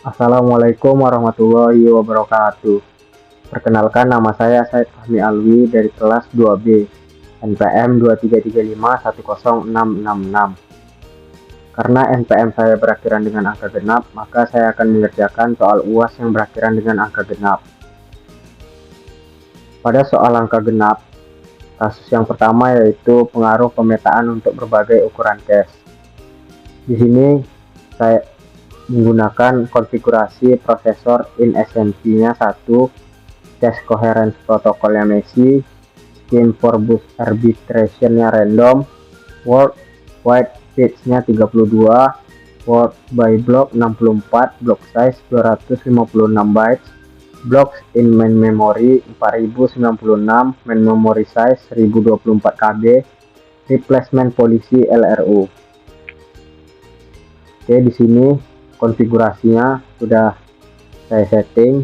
Assalamualaikum warahmatullahi wabarakatuh. Perkenalkan, nama saya Said Fahmi Alwi dari kelas 2B, NPM 2335106666. Karena NPM saya berakhiran dengan angka genap, maka saya akan mengerjakan soal UAS yang berakhiran dengan angka genap. Pada soal angka genap, kasus yang pertama yaitu pengaruh pemetaan untuk berbagai ukuran cache. Di sini saya menggunakan konfigurasi prosesor InSMC-nya 1, cache coherence protokolnya Messi, scheme for bus arbitration-nya random, word wide page-nya 32, word by block 64, block size 256 bytes, blocks in main memory 4096, main memory size 1024 KB, replacement policy LRU. Oke, di sini konfigurasinya sudah saya setting.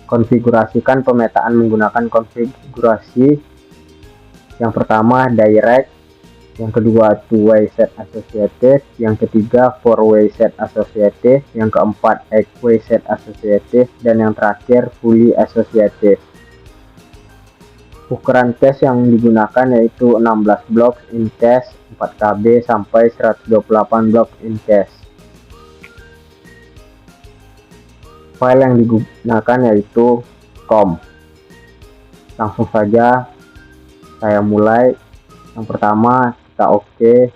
Konfigurasikan pemetaan menggunakan konfigurasi yang pertama direct, yang kedua two-way set associative, yang ketiga four-way set associative, yang keempat eight-way set associative, dan yang terakhir fully associative. Ukuran cache yang digunakan yaitu 16 blocks in cache 4 KB sampai 128 blocks in cache. File yang digunakan yaitu com. Langsung saja saya mulai. Yang pertama kita oke,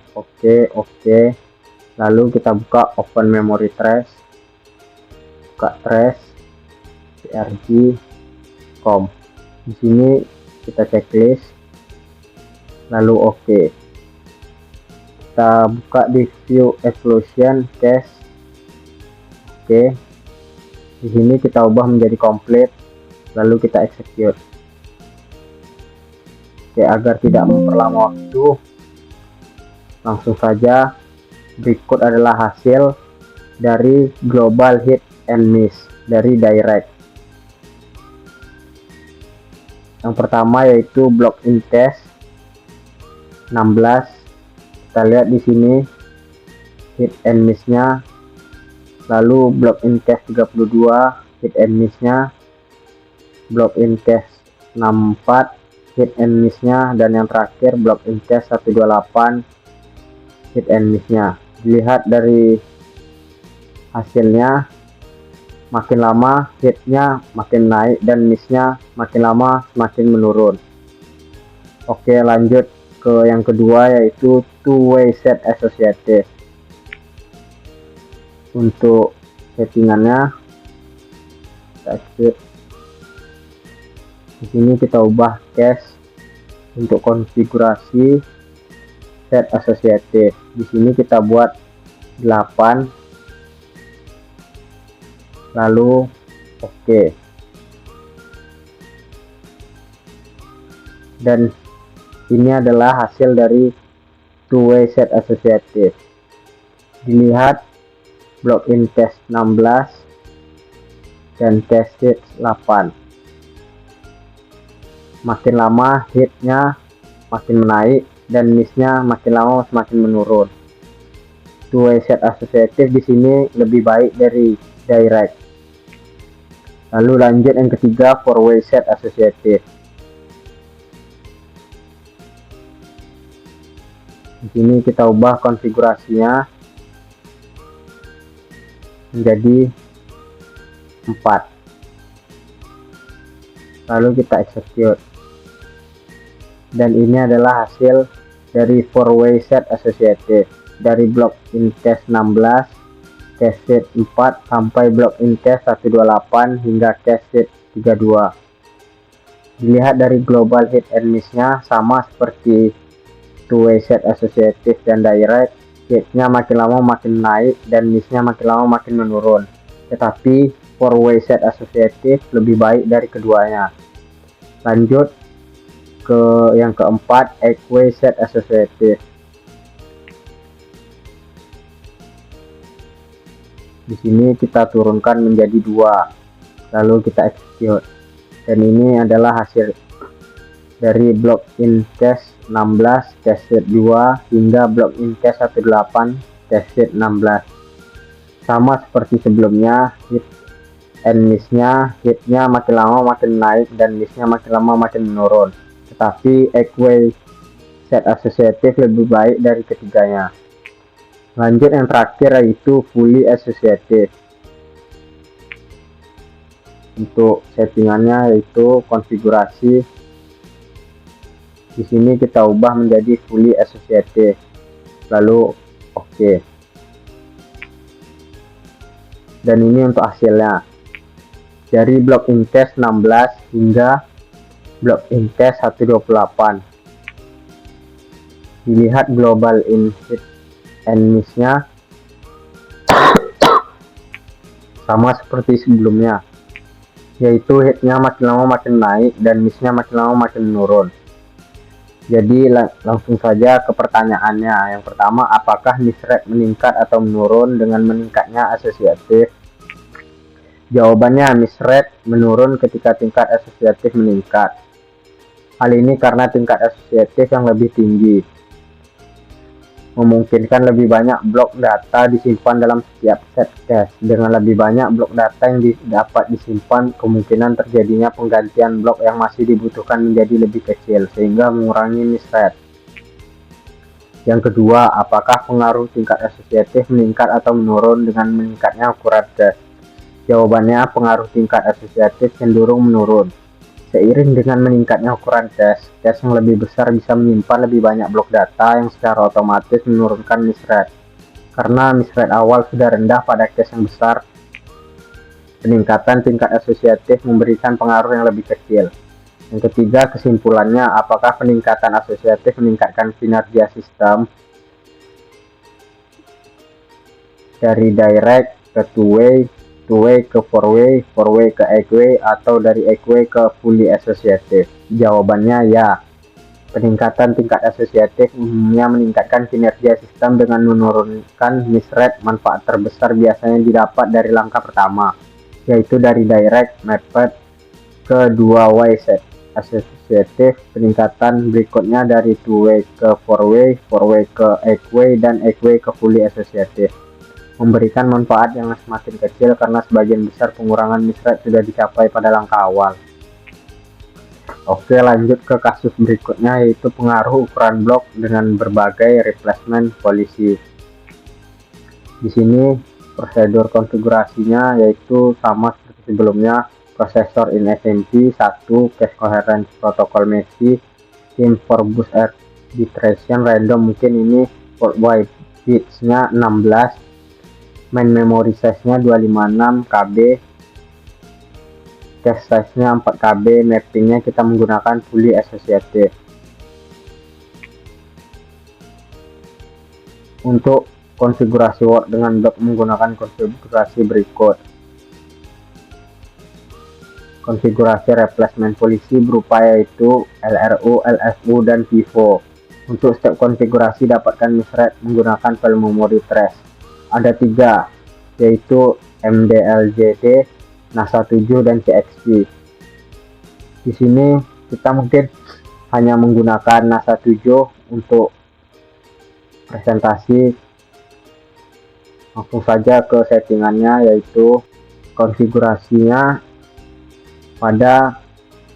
lalu kita buka open memory trace, buka trace prg com. Di sini kita checklist, lalu oke. Kita buka di view evolution cache. Oke. Di sini kita ubah menjadi complete, lalu kita execute. Oke, agar tidak memperlama waktu, langsung saja berikut adalah hasil dari global hit and miss dari direct. Yang pertama yaitu block in cache 16. Kita lihat di sini hit and miss-nya. Lalu block in cache 32 hit and miss-nya, block in cache 64 hit and miss-nya, dan yang terakhir block in cache 128 hit and miss-nya. Dilihat dari hasilnya, makin lama hitnya makin naik dan miss-nya makin lama semakin menurun. Oke, lanjut ke yang kedua yaitu two-way set associative. Untuk settingannya kita exit. Di sini kita ubah cache untuk konfigurasi set associative. Di sini kita buat 8, lalu oke. Dan ini adalah hasil dari two-way set associative. Dilihat block in cache 16 dan cache hit 8. Makin lama hitnya makin menaik dan missnya makin lama semakin menurun. Two-way set associative di sini lebih baik dari direct. Lalu lanjut yang ketiga, four-way set associative. Di sini kita ubah konfigurasinya menjadi 4, lalu kita execute. Dan ini adalah hasil dari four-way set associative dari block in cache 16, cache hit 4 sampai block in cache 128 hingga cache hit 32. Dilihat dari global hit and miss-nya sama seperti two-way set associative dan direct. Hitnya makin lama makin naik dan missnya makin lama makin menurun. Tetapi four-way set associative lebih baik dari keduanya. Lanjut ke yang keempat, eight-way set associative. Di sini kita turunkan menjadi 2, lalu kita execute. Dan ini adalah hasil dari block in cache 16, cache hit 2 hingga block in cache 18 test hit 16. Sama seperti sebelumnya, hit and miss-nya, hitnya makin lama makin naik dan miss-nya makin lama makin menurun. Tetapi equate set associative lebih baik dari ketiganya. Lanjut yang terakhir yaitu fully associative. Untuk settingannya yaitu konfigurasi. Di sini kita ubah menjadi fully associative. Lalu oke. Dan ini untuk hasilnya. Dari block in test 16 hingga block in test 128. Dilihat global in hit and miss-nya sama seperti sebelumnya, yaitu hitnya makin lama makin naik dan miss-nya makin lama makin menurun. Jadi langsung saja ke pertanyaannya. Yang pertama, apakah miss rate meningkat atau menurun dengan meningkatnya asosiatif? Jawabannya miss rate menurun ketika tingkat asosiatif meningkat. Hal ini karena tingkat asosiatif yang lebih tinggi memungkinkan lebih banyak blok data disimpan dalam setiap set cache. Dengan lebih banyak blok data yang dapat disimpan, kemungkinan terjadinya penggantian blok yang masih dibutuhkan menjadi lebih kecil, sehingga mengurangi miss rate. Yang kedua, apakah pengaruh tingkat asosiatif meningkat atau menurun dengan meningkatnya ukuran cache? Jawabannya, pengaruh tingkat asosiatif cenderung menurun. Seiring dengan meningkatnya ukuran cache yang lebih besar bisa menyimpan lebih banyak blok data yang secara otomatis menurunkan miss rate. Karena miss rate awal sudah rendah pada cache yang besar, peningkatan tingkat asosiatif memberikan pengaruh yang lebih kecil. Yang ketiga, kesimpulannya, apakah peningkatan asosiatif meningkatkan kinerja sistem? Dari direct ke two-way ke four-way ke eight-way, atau dari eight-way ke fully associative? Jawabannya ya. Peningkatan tingkat asosiatif umumnya meningkatkan kinerja sistem dengan menurunkan miss rate. Manfaat terbesar biasanya didapat dari langkah pertama, yaitu dari direct mapped ke two-way set associative. Peningkatan berikutnya dari two-way ke four-way ke eight-way, dan eight-way ke fully associative memberikan manfaat yang semakin kecil karena sebagian besar pengurangan miss rate sudah dicapai pada langkah awal. Oke, lanjut ke kasus berikutnya, yaitu pengaruh ukuran blok dengan berbagai replacement policy. Di sini prosedur konfigurasinya yaitu sama seperti sebelumnya. Prosesor in SMP 1, cache coherence protocol messy, scheme for boost arbitration random, mungkin ini port by bits-nya 16, main memory size-nya 256 KB, cache size-nya 4 KB, mapping-nya kita menggunakan fully associative. Untuk konfigurasi Word dengan blok menggunakan konfigurasi berikut. Konfigurasi replacement policy berupa yaitu LRU, LFU, dan PIVO. Untuk step konfigurasi dapatkan miss rate menggunakan file memory trace. Ada 3, yaitu MDLJD, NASA 7, dan CXP. Di sini kita mungkin hanya menggunakan NASA 7 untuk presentasi. Langsung saja ke settingannya, yaitu konfigurasinya pada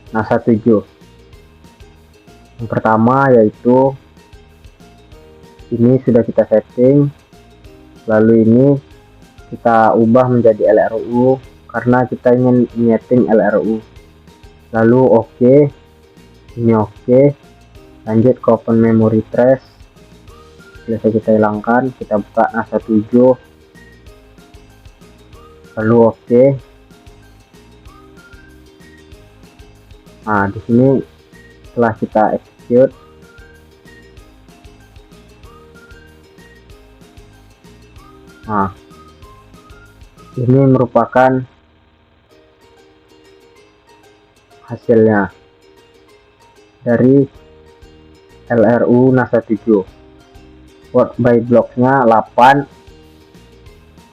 NASA 7. Yang pertama yaitu ini sudah kita setting, lalu ini kita ubah menjadi LRU karena kita ingin nyeting LRU. Lalu oke, ini oke. Lanjut ke open memory trace, selesai kita hilangkan, kita buka NASA 7, lalu oke. Nah, di sini setelah kita execute, nah ini merupakan hasilnya dari LRU NASA 7. Word by block-nya 8,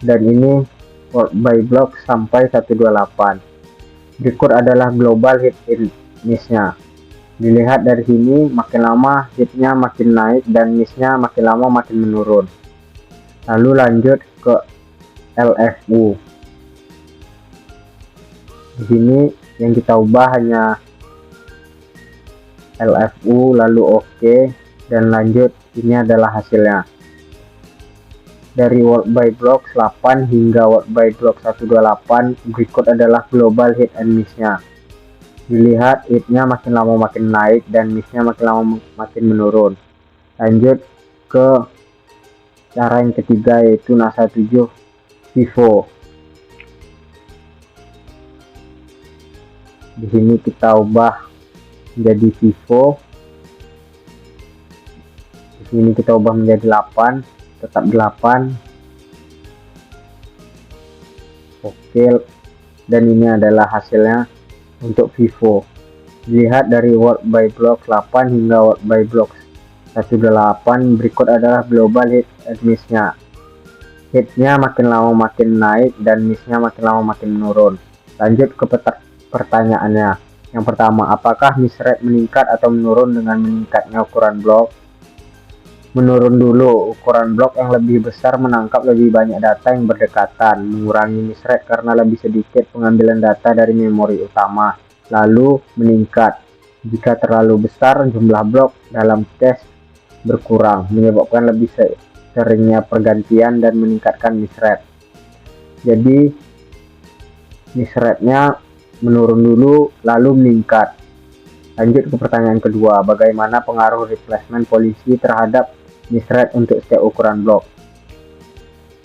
dan ini word by block sampai 128. Berikut adalah global hit in miss-nya. Dilihat dari sini, makin lama hitnya makin naik dan miss-nya makin lama makin menurun. Lalu lanjut ke LFU. Di sini yang kita ubah hanya LFU, lalu OK, dan lanjut. Ini adalah hasilnya. Dari world by blocks 8 hingga world by block 128, berikut adalah global hit and miss-nya. Dilihat hitnya makin lama makin naik dan miss-nya makin lama makin menurun. Lanjut ke cara yang ketiga, yaitu NASA 7 FIFO. Di sini kita ubah menjadi FIFO. Di sini kita ubah menjadi 8, tetap 8. Oke, dan ini adalah hasilnya untuk FIFO. Dilihat dari world by block 8 hingga world by block 128, berikut adalah global hit and miss-nya. Hitnya makin lama makin naik dan miss-nya makin lama makin menurun. Lanjut ke pertanyaannya. Yang pertama, apakah miss rate meningkat atau menurun dengan meningkatnya ukuran blok? Menurun dulu. Ukuran blok yang lebih besar menangkap lebih banyak data yang berdekatan, mengurangi miss rate karena lebih sedikit pengambilan data dari memori utama. Lalu meningkat jika terlalu besar jumlah blok dalam cache berkurang, menyebabkan lebih seringnya pergantian dan meningkatkan miss rate. Jadi miss rate-nya menurun dulu lalu meningkat. Lanjut ke pertanyaan kedua, bagaimana pengaruh replacement polisi terhadap miss rate untuk setiap ukuran blok?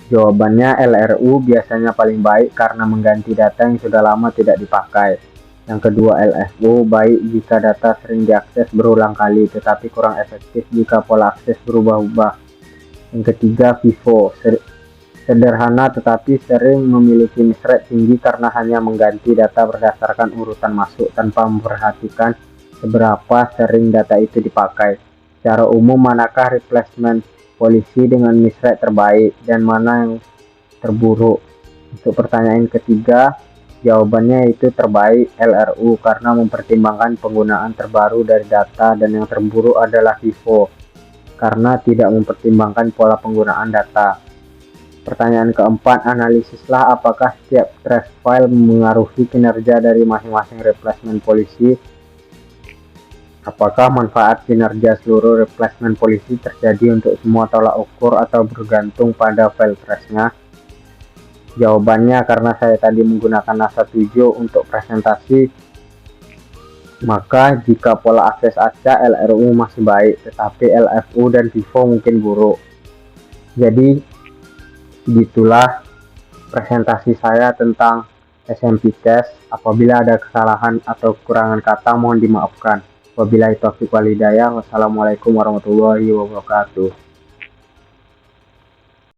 Jawabannya, LRU biasanya paling baik karena mengganti data yang sudah lama tidak dipakai. Yang kedua, LFU baik jika data sering diakses berulang kali, tetapi kurang efektif jika pola akses berubah-ubah. Yang ketiga, FIFO sederhana tetapi sering memiliki miss rate tinggi karena hanya mengganti data berdasarkan urutan masuk tanpa memperhatikan seberapa sering data itu dipakai. Secara umum, manakah replacement polisi dengan miss rate terbaik dan mana yang terburuk? Untuk pertanyaan ketiga, jawabannya itu terbaik LRU karena mempertimbangkan penggunaan terbaru dari data, dan yang terburuk adalah FIFO karena tidak mempertimbangkan pola penggunaan data. Pertanyaan keempat, analisislah apakah setiap trace file mengaruhi kinerja dari masing-masing replacement polisi. Apakah manfaat kinerja seluruh replacement polisi terjadi untuk semua tolak ukur atau bergantung pada file trace-nya? Jawabannya, karena saya tadi menggunakan NASA 7 untuk presentasi, maka jika pola akses acak, LRU masih baik, tetapi LFU dan FIFO mungkin buruk. Jadi begitulah presentasi saya tentang SMP Cache. Apabila ada kesalahan atau kekurangan kata, mohon dimaafkan. Wabillahi taufiq wal hidayah. Wassalamualaikum warahmatullahi wabarakatuh.